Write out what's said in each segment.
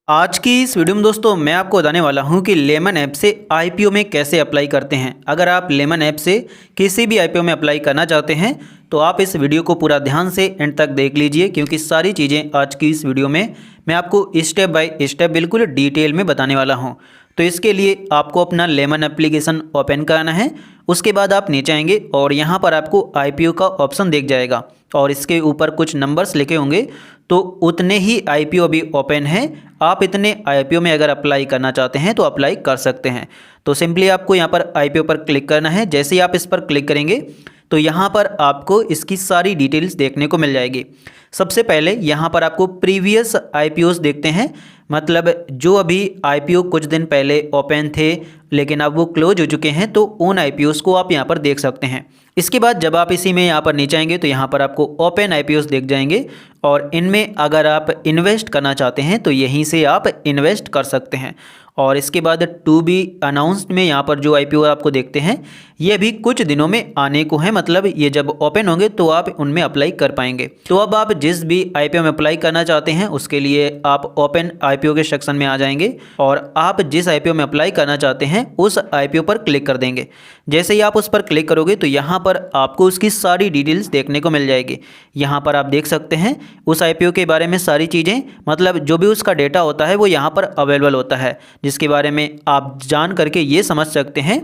आज की इस वीडियो में दोस्तों मैं आपको बताने वाला हूं कि लेमन ऐप से आईपीओ में कैसे अप्लाई करते हैं। अगर आप लेमन ऐप से किसी भी आईपीओ में अप्लाई करना चाहते हैं तो आप इस वीडियो को पूरा ध्यान से एंड तक देख लीजिए, क्योंकि सारी चीज़ें आज की इस वीडियो में मैं आपको स्टेप बाय स्टेप बिल्कुल डिटेल में बताने वाला हूँ। तो इसके लिए आपको अपना लेमन एप्लीकेशन ओपन करना है। उसके बाद आप नीचे आएंगे और यहाँ पर आपको आईपीओ का ऑप्शन दिख जाएगा और इसके ऊपर कुछ नंबर्स लिखे होंगे, तो उतने ही आईपीओ भी ओपन है। आप इतने आईपीओ में अगर अप्लाई करना चाहते हैं तो अप्लाई कर सकते हैं। तो सिंपली आपको यहाँ पर आईपीओ पर क्लिक करना है। जैसे ही आप इस पर क्लिक करेंगे तो यहाँ पर आपको इसकी सारी डिटेल्स देखने को मिल जाएगी। सबसे पहले यहाँ पर आपको प्रीवियस आईपीओस देखते हैं, मतलब जो अभी आईपीओ कुछ दिन पहले ओपन थे लेकिन अब वो क्लोज हो चुके हैं, तो उन आईपीओस को आप यहाँ पर देख सकते हैं। इसके बाद जब आप इसी में यहाँ पर नीचे आएंगे तो यहाँ पर आपको ओपन आईपीओस दिख जाएंगे और इनमें अगर आप इन्वेस्ट करना चाहते हैं तो यहीं से आप इन्वेस्ट कर सकते हैं। और इसके बाद टू बी अनाउंस्ड में यहाँ पर जो आईपीओ आपको देखते हैं ये भी कुछ दिनों में आने को है, मतलब ये जब ओपन होंगे तो आप उनमें अप्लाई कर पाएंगे। तो अब आप जिस भी आईपीओ में अप्लाई करना चाहते हैं उसके लिए आप ओपन आईपीओ के सेक्शन में आ जाएंगे और आप जिस आईपीओ में अप्लाई करना चाहते हैं उस आईपीओ पर क्लिक कर देंगे। जैसे ही आप उस पर क्लिक करोगे तो यहाँ पर आपको उसकी सारी डिटेल्स देखने को मिल जाएगी। यहाँ पर आप देख सकते हैं उस आईपीओ के बारे में सारी चीज़ें, मतलब जो भी उसका डेटा होता है वो यहाँ पर अवेलेबल होता है, जिसके बारे में आप जान करके ये समझ सकते हैं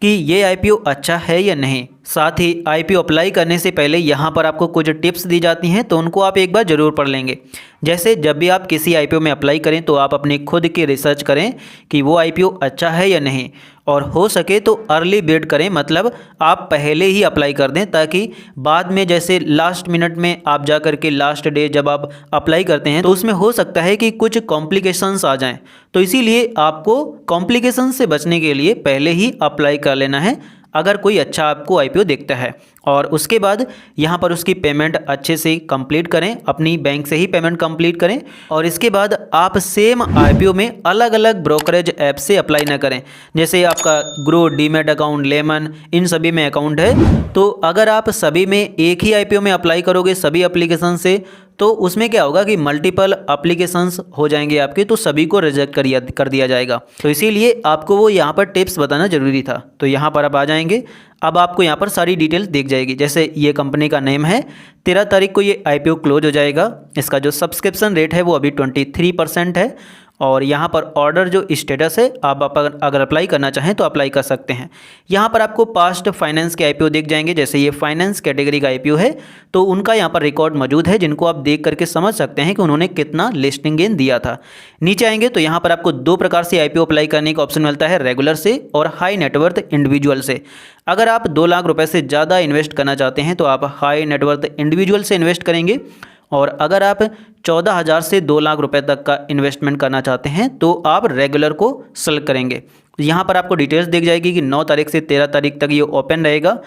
कि ये आईपीओ अच्छा है या नहीं। साथ ही आईपीओ अप्लाई करने से पहले यहाँ पर आपको कुछ टिप्स दी जाती हैं, तो उनको आप एक बार ज़रूर पढ़ लेंगे। जैसे जब भी आप किसी आईपीओ में अप्लाई करें तो आप अपनी खुद की रिसर्च करें कि वो आईपीओ अच्छा है या नहीं, और हो सके तो अर्ली बिड करें, मतलब आप पहले ही अप्लाई कर दें ताकि बाद में जैसे लास्ट मिनट में आप जा कर के लास्ट डे जब आप अप्लाई करते हैं तो उसमें हो सकता है कि कुछ कॉम्प्लिकेशंस आ जाएं। तो इसीलिए आपको कॉम्प्लिकेशन से बचने के लिए पहले ही अप्लाई कर लेना है अगर कोई अच्छा आपको आईपीओ दिखता है। और उसके बाद यहाँ पर उसकी पेमेंट अच्छे से कंप्लीट करें, अपनी बैंक से ही पेमेंट कंप्लीट करें। और इसके बाद आप सेम आईपीओ में अलग अलग ब्रोकरेज ऐप से अप्लाई ना करें। जैसे आपका ग्रो, डीमैट अकाउंट, लेमन, इन सभी में अकाउंट है, तो अगर आप सभी में एक ही आईपीओ में अप्लाई करोगे सभी एप्लीकेशन से, तो उसमें क्या होगा कि मल्टीपल एप्लीकेशंस हो जाएंगे आपके, तो सभी को रिजेक्ट कर दिया जाएगा। तो इसीलिए आपको वो यहाँ पर टिप्स बताना ज़रूरी था। तो यहाँ पर आप आ जाएंगे। अब आपको यहाँ पर सारी डिटेल्स दिख जाएगी। जैसे ये कंपनी का नेम है, 13 तारीख को ये आईपीओ क्लोज हो जाएगा। इसका जो सब्सक्रिप्शन रेट है वो अभी 23% है। और यहाँ पर ऑर्डर जो स्टेटस है, आप अगर अप्लाई करना चाहें तो अप्लाई कर सकते हैं। यहाँ पर आपको पास्ट फाइनेंस के आईपीओ दिख जाएंगे। जैसे ये फाइनेंस कैटेगरी का आईपीओ है तो उनका यहाँ पर रिकॉर्ड मौजूद है, जिनको आप देख करके समझ सकते हैं कि उन्होंने कितना लिस्टिंग गेन दिया था। नीचे आएंगे तो यहाँ पर आपको दो प्रकार से आईपीओ अप्लाई करने का ऑप्शन मिलता है, रेगुलर से और हाई नेटवर्थ इंडिविजुअल से। अगर आप 2 लाख रुपये से ज़्यादा इन्वेस्ट करना चाहते हैं तो आप हाई नेटवर्थ इंडिविजुअल से इन्वेस्ट करेंगे, और अगर आप 14,000 से 2 लाख रुपए तक का इन्वेस्टमेंट करना चाहते हैं तो आप रेगुलर को सेलेक्ट करेंगे। यहाँ पर आपको डिटेल्स दिख जाएगी कि 9 तारीख से 13 तारीख तक ये ओपन रहेगा।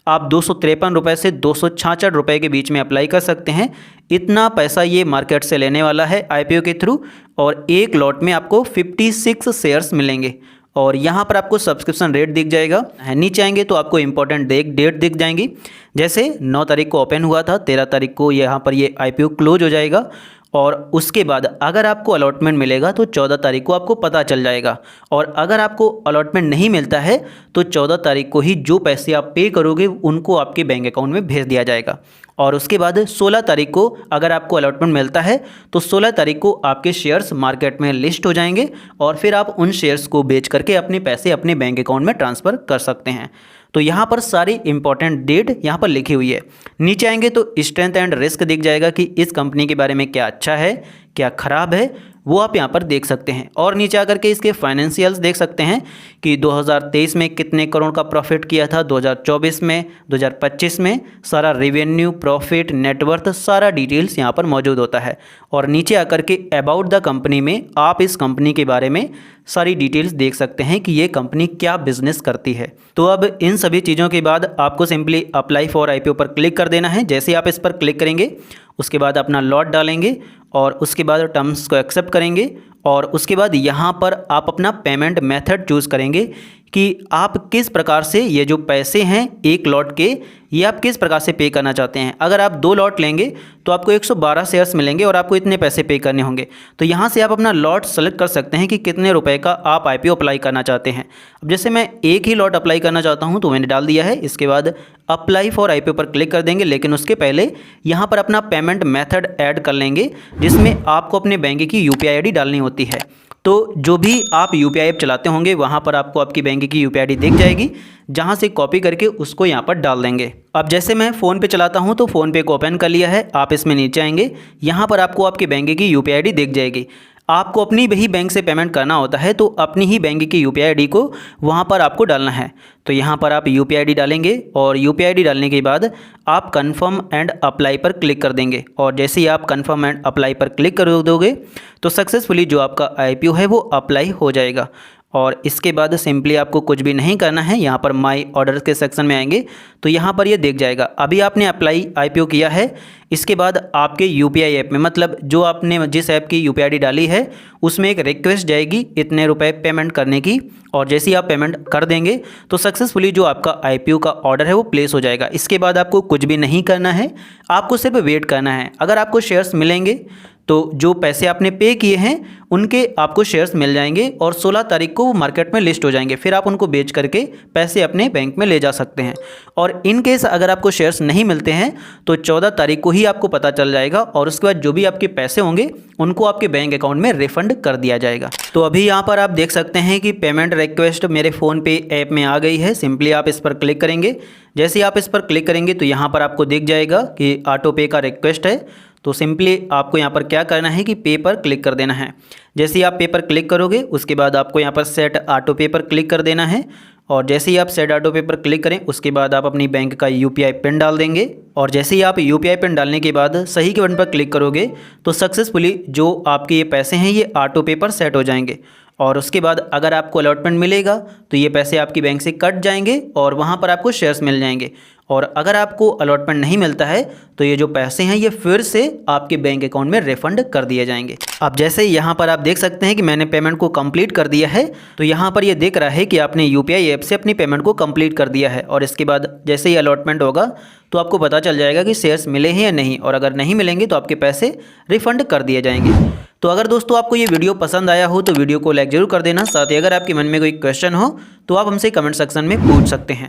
आप 253 रुपये से 266 रुपये के बीच में अप्लाई कर सकते हैं। इतना पैसा ये मार्केट से लेने वाला है आईपीओ के थ्रू, और एक लॉट में आपको 56 शेयर्स मिलेंगे। और यहाँ पर आपको सब्सक्रिप्शन रेट दिख जाएगा। नीचे आएंगे तो आपको इंपॉर्टेंट डेट दिख जाएंगी। जैसे 9 तारीख को ओपन हुआ था, 13 तारीख को यहाँ पर ये आईपीओ क्लोज हो जाएगा। और उसके बाद अगर आपको अलॉटमेंट मिलेगा तो 14 तारीख को आपको पता चल जाएगा। और अगर आपको अलॉटमेंट नहीं मिलता है तो 14 तारीख को ही जो पैसे आप पे करोगे उनको आपके बैंक अकाउंट में भेज दिया जाएगा। और उसके बाद 16 तारीख को अगर आपको अलॉटमेंट मिलता है तो 16 तारीख को आपके शेयर्स मार्केट में लिस्ट हो जाएंगे और फिर आप उन शेयर्स को बेच करके अपने पैसे अपने बैंक अकाउंट में ट्रांसफ़र कर सकते हैं। तो यहाँ पर सारी इंपॉर्टेंट डेट यहाँ पर लिखी हुई है। नीचे आएंगे तो स्ट्रेंथ एंड रिस्क दिख जाएगा कि इस कंपनी के बारे में क्या अच्छा है क्या ख़राब है, वो आप यहाँ पर देख सकते हैं। और नीचे आकर के इसके फाइनेंशियल्स देख सकते हैं कि 2023 में कितने करोड़ का प्रॉफिट किया था, 2024 में, 2025 में, सारा रेवेन्यू, प्रॉफिट, नेटवर्थ, सारा डिटेल्स यहाँ पर मौजूद होता है। और नीचे आकर के अबाउट द कंपनी में आप इस कंपनी के बारे में सारी डिटेल्स देख सकते हैं कि ये कंपनी क्या बिजनेस करती है। तो अब इन सभी चीज़ों के बाद आपको सिंपली अप्लाई फॉर आईपीओ पर क्लिक कर देना है। जैसे आप इस पर क्लिक करेंगे उसके बाद अपना लॉट डालेंगे और उसके बाद टर्म्स को एक्सेप्ट करेंगे और उसके बाद यहाँ पर आप अपना पेमेंट मेथड चूज़ करेंगे कि आप किस प्रकार से ये जो पैसे हैं एक लॉट के, ये आप किस प्रकार से पे करना चाहते हैं। अगर आप 2 लॉट लेंगे तो आपको 112 शेयर्स मिलेंगे और आपको इतने पैसे पे करने होंगे। तो यहाँ से आप अपना लॉट सेलेक्ट कर सकते हैं कि कितने रुपए का आप IPO अप्लाई करना चाहते हैं। अब जैसे मैं एक ही लॉट अप्लाई करना चाहता हूँ तो मैंने डाल दिया है। इसके बाद अप्लाई फॉर IPO पर क्लिक कर देंगे, लेकिन उसके पहले यहाँ पर अपना पेमेंट मेथड ऐड कर लेंगे, जिसमें आपको अपने बैंक की UPI ID डालनी होती है। तो जो भी आप UPI ऐप चलाते होंगे वहाँ पर आपको आपकी बैंक की UPI ID दिख जाएगी, जहाँ से कॉपी करके उसको यहाँ पर डाल देंगे। अब जैसे मैं फ़ोन पे चलाता हूँ तो फ़ोन पे को ओपन कर लिया है। आप इसमें नीचे आएंगे, यहाँ पर आपको आपके बैंक की UPI ID दिख जाएगी। आपको अपनी ही बैंक से पेमेंट करना होता है तो अपनी ही बैंक की UPI ID को वहाँ पर आपको डालना है। तो यहाँ पर आप UPI ID डालेंगे और UPI ID डालने के बाद आप कन्फर्म एंड अप्लाई पर क्लिक कर देंगे। और जैसे ही आप कन्फर्म एंड अप्लाई पर क्लिक कर दोगे तो सक्सेसफुली जो आपका IPO है वो अप्लाई हो जाएगा। और इसके बाद सिंपली आपको कुछ भी नहीं करना है। यहाँ पर माई ऑर्डर के सेक्शन में आएंगे तो यहाँ पर ये दिख जाएगा अभी आपने अप्लाई IPO किया है। इसके बाद आपके UPI ऐप में, मतलब जो आपने जिस ऐप की UPI ID डाली है उसमें एक रिक्वेस्ट जाएगी इतने रुपए पेमेंट करने की, और जैसे ही आप पेमेंट कर देंगे तो सक्सेसफुली जो आपका IPO का ऑर्डर है वो प्लेस हो जाएगा। इसके बाद आपको कुछ भी नहीं करना है, आपको सिर्फ वेट करना है। अगर आपको शेयर्स मिलेंगे तो जो पैसे आपने पे किए हैं उनके आपको शेयर्स मिल जाएंगे और 16 तारीख को वो मार्केट में लिस्ट हो जाएंगे। फिर आप उनको बेच करके पैसे अपने बैंक में ले जा सकते हैं। और इन केस अगर आपको शेयर्स नहीं मिलते हैं तो 14 तारीख को ही आपको पता चल जाएगा, और उसके बाद जो भी आपके पैसे होंगे उनको आपके बैंक अकाउंट में रिफंड कर दिया जाएगा। तो अभी यहाँ पर आप देख सकते हैं कि पेमेंट रिक्वेस्ट मेरे फ़ोनपे ऐप में आ गई है। सिंपली आप इस पर क्लिक करेंगे। जैसे ही आप इस पर क्लिक करेंगे तो यहाँ पर आपको दिख जाएगा कि ऑटो पे का रिक्वेस्ट है। तो सिंपली आपको यहाँ पर क्या करना है कि पे पर क्लिक कर देना है। जैसे ही आप पे पर क्लिक करोगे उसके बाद आपको यहाँ पर सेट ऑटो पे पर क्लिक कर देना है। और जैसे ही आप सेट ऑटो पे पर क्लिक करें उसके बाद आप अपनी बैंक का UPI पिन डाल देंगे। और जैसे ही आप UPI पिन डालने के बाद सही के बटन पर क्लिक करोगे तो सक्सेसफुली जो आपके ये पैसे हैं ये ऑटो पे पर सेट हो जाएंगे। और उसके बाद अगर आपको अलॉटमेंट मिलेगा तो ये पैसे आपकी बैंक से कट जाएंगे और वहाँ पर आपको शेयर्स मिल जाएंगे। और अगर आपको अलॉटमेंट नहीं मिलता है तो ये जो पैसे हैं ये फिर से आपके बैंक अकाउंट में रिफंड कर दिए जाएंगे। अब जैसे यहाँ पर आप देख सकते हैं कि मैंने पेमेंट को कंप्लीट कर दिया है, तो यहाँ पर ये दिख रहा है कि आपने UPI ऐप से अपनी पेमेंट को कंप्लीट कर दिया है। और इसके बाद जैसे ही अलॉटमेंट होगा तो आपको पता चल जाएगा कि शेयर्स मिले हैं या नहीं, और अगर नहीं मिलेंगे तो आपके पैसे रिफंड कर दिए जाएंगे। तो अगर दोस्तों आपको ये वीडियो पसंद आया हो तो वीडियो को लाइक जरूर कर देना। साथ ही अगर आपके मन में कोई क्वेश्चन हो तो आप हमसे कमेंट सेक्शन में पूछ सकते हैं।